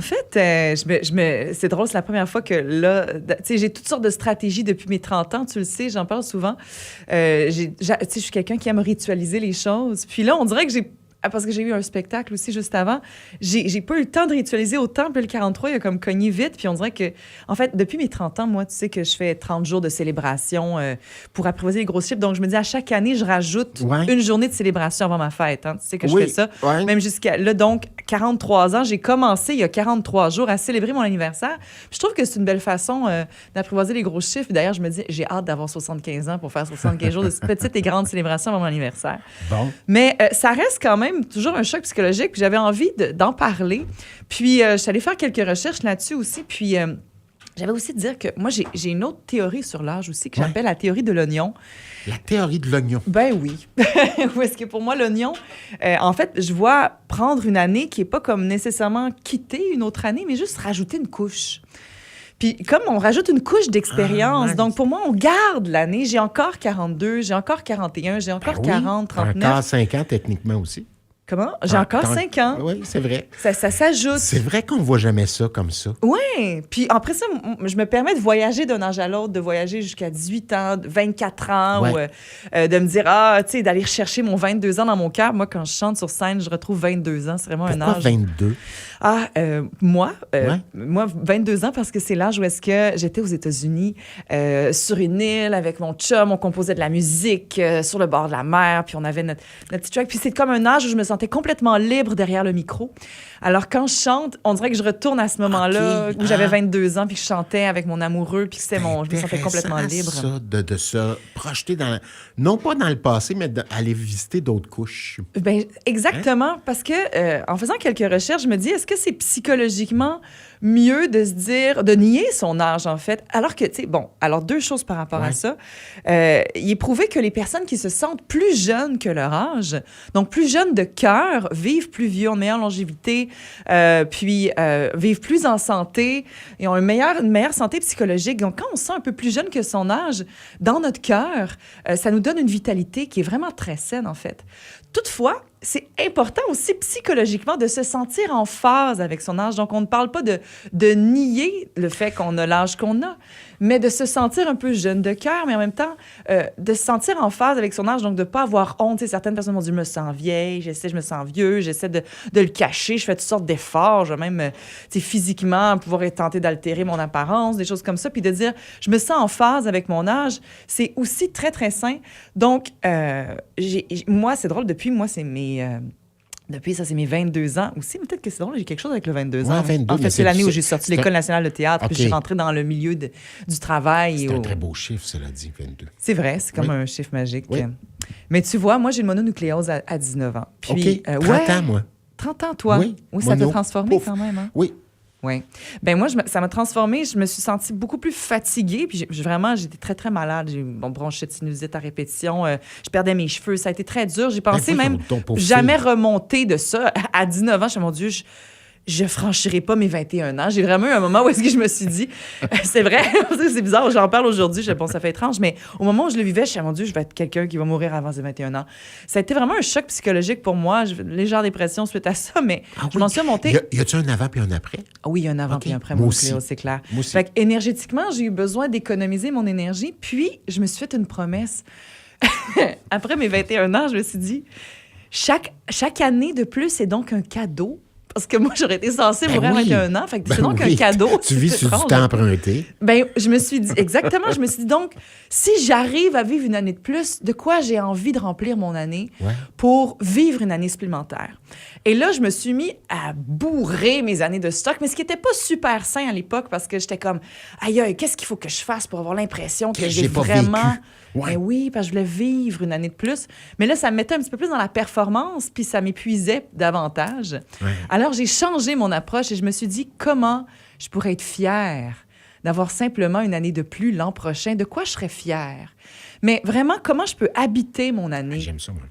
En fait, c'est drôle, c'est la première fois que là, tu sais, j'ai toutes sortes de stratégies depuis mes 30 ans, tu le sais, j'en parle souvent. Tu sais, je suis quelqu'un qui aime ritualiser les choses. Puis là, on dirait que parce que j'ai eu un spectacle aussi juste avant, j'ai pas eu le temps de ritualiser autant. Puis le 43, il a comme cogné vite. Puis on dirait que, en fait, depuis mes 30 ans, moi, tu sais que je fais 30 jours de célébration pour apprivoiser les gros chiffres. Donc, je me dis, à chaque année, je rajoute une journée de célébration avant ma fête. Hein. Tu sais que je fais ça. Ouais. Même jusqu'à là, donc, 43 ans, j'ai commencé il y a 43 jours à célébrer mon anniversaire. Puis je trouve que c'est une belle façon d'apprivoiser les gros chiffres. D'ailleurs, je me dis, j'ai hâte d'avoir 75 ans pour faire 75 jours de petites et grandes célébrations avant mon anniversaire. Bon. Mais ça reste quand même toujours un choc psychologique, puis j'avais envie d'en parler. Puis, je suis allée faire quelques recherches là-dessus aussi, puis j'avais aussi dire que moi, j'ai une autre théorie sur l'âge aussi, que j'appelle la théorie de l'oignon. La théorie de l'oignon. Ben oui. Parce que pour moi, l'oignon, en fait, je vois prendre une année qui n'est pas comme nécessairement quitter une autre année, mais juste rajouter une couche. Puis comme on rajoute une couche d'expérience, donc pour moi, on garde l'année. J'ai encore 42, j'ai encore 41, j'ai encore 40, 39. Encore 5 ans techniquement aussi. Comment? J'ai encore 5 ans. Oui, c'est vrai. Ça s'ajoute. C'est vrai qu'on ne voit jamais ça comme ça. Oui. Puis après ça, je me permets de voyager d'un âge à l'autre, de voyager jusqu'à 18 ans, 24 ans, ou de me dire, tu sais, d'aller chercher mon 22 ans dans mon cœur. Moi, quand je chante sur scène, je retrouve 22 ans. C'est vraiment un âge. Pourquoi 22? Moi, 22 ans, parce que c'est l'âge où est-ce que j'étais aux États-Unis, sur une île avec mon chum, on composait de la musique sur le bord de la mer, puis on avait notre petit track. Puis c'est comme un âge où je me sentais complètement libre derrière le micro. Alors, quand je chante, on dirait que je retourne à ce moment-là où j'avais 22 ans, puis que je chantais avec mon amoureux, puis que je me sentais complètement libre. Ça, de se projeter non pas dans le passé, mais d'aller visiter d'autres couches. Ben, exactement, parce que en faisant quelques recherches, je me dis, est-ce que c'est psychologiquement mieux de se dire, de nier son âge, en fait, alors que, tu sais, alors 2 choses par rapport à ça. Il est prouvé que les personnes qui se sentent plus jeunes que leur âge, donc plus jeunes de cœur, vivent plus vieux, ont une meilleure longévité, puis vivent plus en santé et ont une meilleure santé psychologique. Donc, quand on se sent un peu plus jeune que son âge, dans notre cœur, ça nous donne une vitalité qui est vraiment très saine, en fait. Toutefois, c'est important aussi psychologiquement de se sentir en phase avec son âge. Donc, on ne parle pas de nier le fait qu'on a l'âge qu'on a, mais de se sentir un peu jeune de cœur, mais en même temps, de se sentir en phase avec son âge, donc de ne pas avoir honte. Tu sais, certaines personnes vont dire « je me sens vieille », je me sens vieux, j'essaie de le cacher, je fais toutes sortes d'efforts, je vais même, tu sais, physiquement, pouvoir tenter d'altérer mon apparence, des choses comme ça, puis de dire « je me sens en phase avec mon âge », c'est aussi très, très sain. Donc, moi, c'est drôle, depuis mes 22 ans aussi. Mais peut-être que c'est drôle, j'ai quelque chose avec le 22 ans. 22, en fait, c'est l'année où j'ai sorti l'École nationale de théâtre, puis je suis rentrée dans le milieu du travail. C'est un très beau chiffre, cela dit, 22. C'est vrai, c'est comme un chiffre magique. Oui. Mais tu vois, moi, j'ai une mononucléose à 19 ans. Puis, 30 ans, moi. 30 ans, toi? Oui, ça t'a transformé quand même, hein? Oui. Oui. Ben moi, ça m'a transformée. Je me suis sentie beaucoup plus fatiguée. Puis j'étais très, très malade. J'ai eu bronchite, sinusite à répétition. Je perdais mes cheveux. Ça a été très dur. J'ai pensé même jamais remonter de ça. À 19 ans, je me suis dit, mon Dieu, je franchirai pas mes 21 ans. J'ai vraiment eu un moment où est-ce que je me suis dit, c'est vrai, c'est bizarre, j'en parle aujourd'hui, je pense ça fait étrange, mais au moment où je le vivais, je me suis dit, mon Dieu, je vais être quelqu'un qui va mourir avant ses 21 ans. Ça a été vraiment un choc psychologique pour moi, légère dépression suite à ça, mais je m'en suis remontée. Y a-tu un avant puis un après? Oui, il y a un avant puis un après, moi aussi. C'est clair. Moi aussi. Fait qu'énergétiquement, j'ai eu besoin d'économiser mon énergie, puis je me suis fait une promesse. Après mes 21 ans, je me suis dit, chaque année de plus est donc un cadeau. Parce que moi, j'aurais été censée mourir à 21 ans. Fait que c'est donc un cadeau. Tu vis sur du temps emprunté. Ben, je me suis dit, exactement, je me suis dit donc, si j'arrive à vivre une année de plus, de quoi j'ai envie de remplir mon année pour vivre une année supplémentaire? Et là, je me suis mis à bourrer mes années de stock, mais ce qui n'était pas super sain à l'époque parce que j'étais comme, aïe, qu'est-ce qu'il faut que je fasse pour avoir l'impression que j'ai vraiment... Ouais. Ben oui, parce que je voulais vivre une année de plus. Mais là, ça me mettait un petit peu plus dans la performance, puis ça m'épuisait davantage. Ouais. Alors, j'ai changé mon approche et je me suis dit, comment je pourrais être fière d'avoir simplement une année de plus l'an prochain? De quoi je serais fière? Mais vraiment, comment je peux habiter mon année? J'aime ça, moi.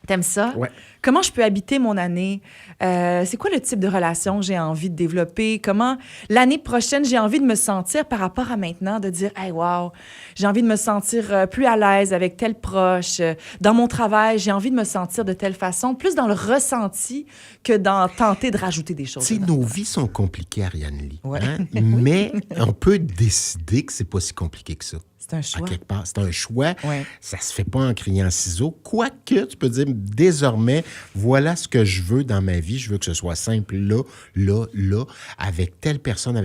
T'aimes ça? Ouais. Comment je peux habiter mon année? C'est quoi le type de relation que j'ai envie de développer? Comment l'année prochaine, j'ai envie de me sentir par rapport à maintenant, de dire, hey, wow, j'ai envie de me sentir plus à l'aise avec tel proche. Dans mon travail, j'ai envie de me sentir de telle façon, plus dans le ressenti que dans tenter de rajouter des choses. Tu sais, nos vies sont compliquées, Ariane Lee. Ouais. Hein? Mais on peut décider que c'est pas si compliqué que ça. C'est un choix. À quelque part, c'est un choix. Ouais. Ça se fait pas en criant ciseaux. Quoique, tu peux dire, désormais, voilà ce que je veux dans ma vie. Je veux que ce soit simple là, là, là, avec telle personne.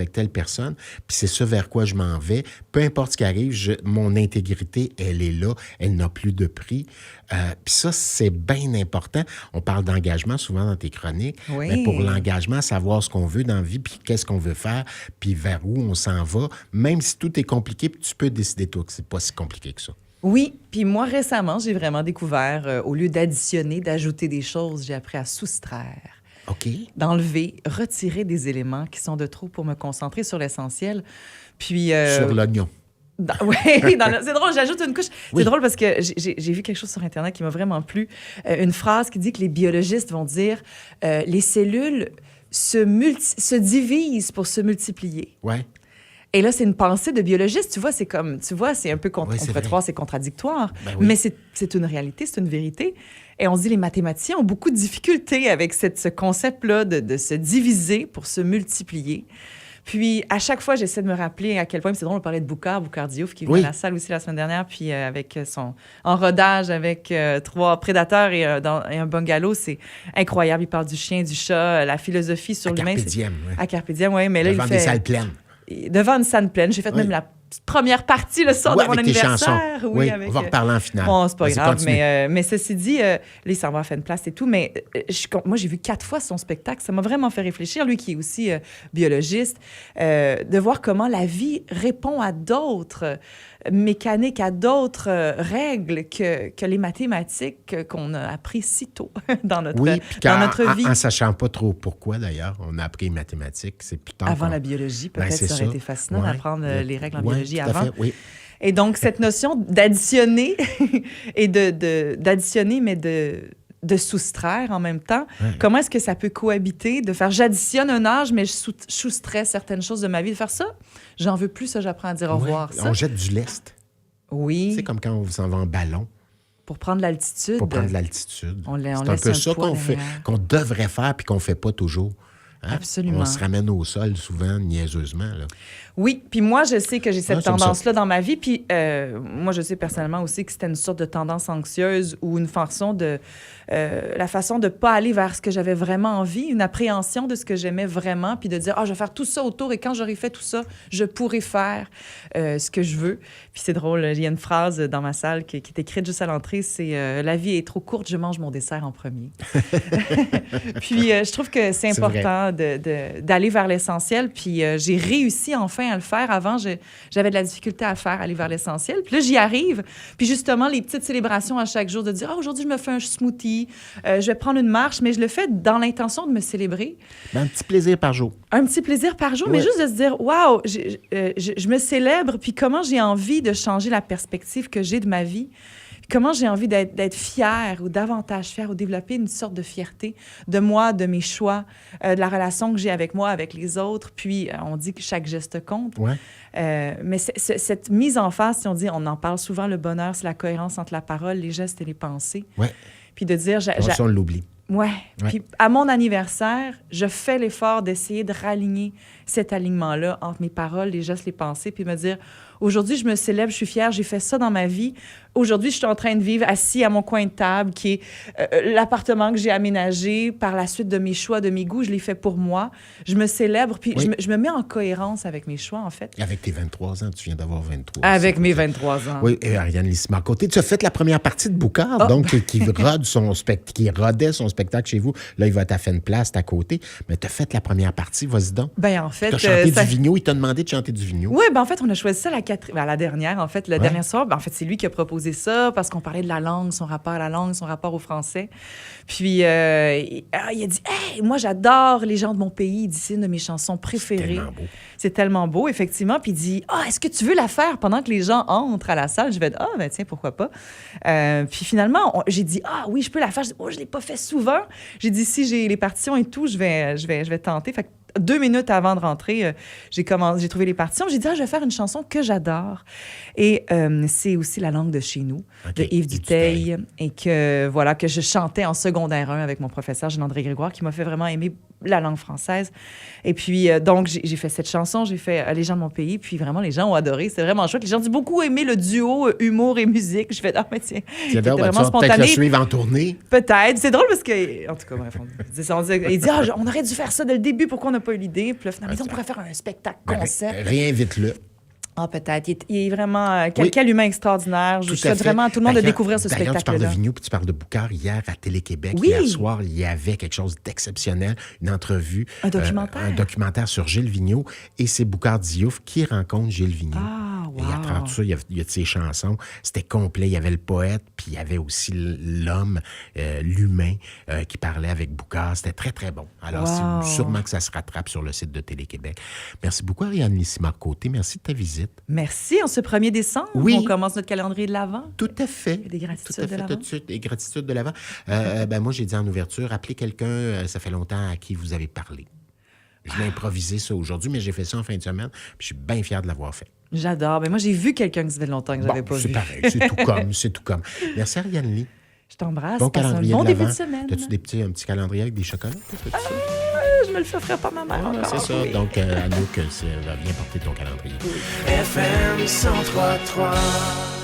Puis c'est ça vers quoi je m'en vais. Peu importe ce qui arrive, mon intégrité, elle est là. Elle n'a plus de prix. Puis ça, c'est bien important. On parle d'engagement souvent dans tes chroniques. Oui. Mais pour l'engagement, savoir ce qu'on veut dans la vie, puis qu'est-ce qu'on veut faire, puis vers où on s'en va, même si tout est compliqué, puis tu peux décider toi que c'est pas si compliqué que ça. Oui, puis moi, récemment, j'ai vraiment découvert, au lieu d'additionner, d'ajouter des choses, j'ai appris à soustraire. OK. D'enlever, retirer des éléments qui sont de trop pour me concentrer sur l'essentiel. Puis... Sur l'oignon. Oui, c'est drôle, j'ajoute une couche. Oui. C'est drôle parce que j'ai vu quelque chose sur Internet qui m'a vraiment plu. Une phrase qui dit que les biologistes vont dire les cellules se divisent pour se multiplier. Ouais. Et là, c'est une pensée de biologiste. Tu vois, c'est un peu... Oui, on c'est pourrait vrai. croire c'est contradictoire, Ben oui. mais c'est une réalité, c'est une vérité. Et on se dit, les mathématiciens ont beaucoup de difficultés avec ce concept-là de se diviser pour se multiplier. Puis, à chaque fois, j'essaie de me rappeler à quel point, c'est drôle, on parlait de Boucard Diouf, qui est venu Oui. à la salle aussi la semaine dernière, puis en rodage avec 3 prédateurs et un bungalow, c'est incroyable. Il parle du chien, du chat, la philosophie sur À l'humain. Carpe diem, ouais. À Carpe diem, oui, mais là, Devant il fait... des salles pleines. Devant une scène pleine. J'ai fait Oui. même la première partie le soir Ouais, de mon avec tes anniversaire. chansons. Oui, Oui, avec, on va reparler en finale. Bon, c'est pas Vas-y, grave, continue. mais ceci dit, là, il s'en va à faire une place et tout, mais moi, j'ai vu 4 fois son spectacle. Ça m'a vraiment fait réfléchir, lui qui est aussi biologiste, de voir comment la vie répond à d'autres mécaniques, à d'autres règles que les mathématiques qu'on a appris si tôt dans notre, Oui, puis dans notre vie. en sachant pas trop pourquoi, d'ailleurs, on a appris les mathématiques, c'est plus tard. Avant qu'on- la biologie, Ben, peut-être c'est ça aurait ça. été fascinant Ouais. d'apprendre les règles en Ouais, biologie tout à avant. fait, oui. Et donc, cette notion d'additionner et d'additionner, mais de soustraire en même temps, Ouais. comment est-ce que ça peut cohabiter, de faire j'additionne un âge, mais je soustrais certaines choses de ma vie, de faire ça, j'en veux plus, ça, j'apprends à dire au Ouais. revoir. Ça. On jette du lest. Oui, C'est comme quand on s'en va en ballon pour prendre l'altitude. pour prendre de l'altitude. On C'est un laisse peu un ça poids qu'on fait, derrière. qu'on devrait faire puis qu'on fait pas toujours. Hein? Absolument. On se ramène au sol souvent, niaiseusement. Là. Oui, puis moi, je sais que j'ai cette j'aime ça. tendance-là dans ma vie. Puis moi, je sais personnellement aussi que c'était une sorte de tendance anxieuse ou une façon de... la façon de ne pas aller vers ce que j'avais vraiment envie, une appréhension de ce que j'aimais vraiment, puis de dire, je vais faire tout ça autour et quand j'aurai fait tout ça, je pourrai faire ce que je veux. Puis c'est drôle, il y a une phrase dans ma salle qui est écrite juste à l'entrée, c'est La vie est trop courte, je mange mon dessert en premier ». Puis je trouve que c'est important d'aller vers l'essentiel. Puis j'ai réussi enfin à le faire. Avant, j'avais de la difficulté à faire, aller vers l'essentiel. Puis là, j'y arrive. Puis justement, les petites célébrations à chaque jour, de dire, aujourd'hui, je me fais un smoothie, je vais prendre une marche, mais je le fais dans l'intention de me célébrer. Ben, un petit plaisir par jour. Un petit plaisir par jour, Ouais. mais juste de se dire, waouh, je me célèbre, puis comment j'ai envie de changer la perspective que j'ai de ma vie. Comment j'ai envie d'être fière ou davantage fière ou développer une sorte de fierté de moi, de mes choix, de la relation que j'ai avec moi, avec les autres. Puis, on dit que chaque geste compte. Ouais. Mais cette mise en face, si on en parle souvent, le bonheur, c'est la cohérence entre la parole, les gestes et les pensées. Ouais. Puis de dire... Ça, on l'oublie. Ouais. Ouais. Puis à mon anniversaire, je fais l'effort d'essayer de raligner cet alignement-là entre mes paroles, les gestes, les pensées, puis me dire, aujourd'hui, je me célèbre, je suis fière, j'ai fait ça dans ma vie. Aujourd'hui, je suis en train de vivre assis à mon coin de table, qui est l'appartement que j'ai aménagé par la suite de mes choix, de mes goûts. Je l'ai fait pour moi. Je me célèbre, puis Oui. je me mets en cohérence avec mes choix, en fait. Avec tes 23 ans, tu viens d'avoir 23. Avec ça. mes 23 ans. Oui, et Ariane Lissima. À côté, tu as fait la première partie de Boucard, Oh. donc qui rodait son spectacle chez vous. Là, il va t'as fait une place à côté. Mais tu as fait la première partie, vas-y donc. Ben en fait, Tu as chanté ça- du vigno, il t'a demandé de chanter du vigno. Oui, ben en fait, on a choisi ça, la à la dernière, en fait, le dernier soir, en fait, c'est lui qui a proposé ça parce qu'on parlait de la langue, son rapport à la langue, son rapport au français. Puis, il a dit « Hey, moi, j'adore les gens de mon pays. » Il dit « C'est une de mes chansons préférées. » C'est tellement beau, effectivement. Puis il dit « Ah, est-ce que tu veux la faire pendant que les gens entrent à la salle? » Je vais dire « Ah, ben tiens, pourquoi pas? » Puis finalement, j'ai dit « Ah oui, je peux la faire. » Je dis « Oh, je l'ai pas fait souvent. » J'ai dit « Si j'ai les partitions et tout, je vais tenter. » Fait que 2 minutes avant de rentrer, j'ai trouvé les partitions. J'ai dit « Ah, je vais faire une chanson que j'adore. » Et c'est aussi la langue de chez nous, de Yves Dutheil. Et que je chantais en secondaire 1 avec mon professeur Jean-André Grégoire, qui m'a fait vraiment aimer la langue française. Et puis, donc, j'ai fait cette chanson, j'ai fait Les gens de mon pays, puis vraiment, les gens ont adoré. C'était vraiment chouette. Les gens ont beaucoup aimé le duo humour et musique. Je fais, ah, mais tiens, c'était vraiment spontané. Peut-être le suivre en tournée. Peut-être. C'est drôle parce que, en tout cas, bref, il dit, on aurait dû faire ça dès le début, pourquoi on n'a pas eu l'idée? Puis là, finalement, on pourrait faire un spectacle concept. Réinvite-le. Ah, peut-être. Il est vraiment... Quel humain extraordinaire. Je souhaite vraiment à tout le monde de découvrir ce spectacle-là. Tu parles de Vigneault, puis tu parles de Boucard. Hier, à Télé-Québec, hier soir, il y avait quelque chose d'exceptionnel, une entrevue. Un documentaire. Un documentaire sur Gilles Vigneault. Et c'est Boucard Diouf qui rencontre Gilles Vigneault. Ah, wow. Et à travers tout ça, il y a de ses chansons. C'était complet. Il y avait le poète, puis il y avait aussi l'homme, l'humain, qui parlait avec Boucard. C'était très, très bon. Alors, sûrement que ça se rattrape sur le site de Télé-Québec. Merci beaucoup, Ariane Lissimard-Côté. Merci de ta visite. Merci. En ce 1er décembre, on commence notre calendrier de l'Avent. Tout à fait. Des gratitudes de l'Avent. Des gratitudes de l'Avent. Moi, j'ai dit en ouverture, appelez quelqu'un, ça fait longtemps à qui vous avez parlé. Je l'ai improvisé ça aujourd'hui, mais j'ai fait ça en fin de semaine, puis je suis bien fier de l'avoir fait. J'adore. Mais moi, j'ai vu quelqu'un que ça fait longtemps que je n'avais pas vu. C'est pareil, c'est tout comme. Merci, Ariane Lee. Je t'embrasse. Bon calendrier bon de début de semaine. As-tu un petit calendrier avec des chocolats? Je me le ferai pas ma mère encore. C'est ça. Oui. Donc, Anouk, viens porter ton calendrier. FM 103.3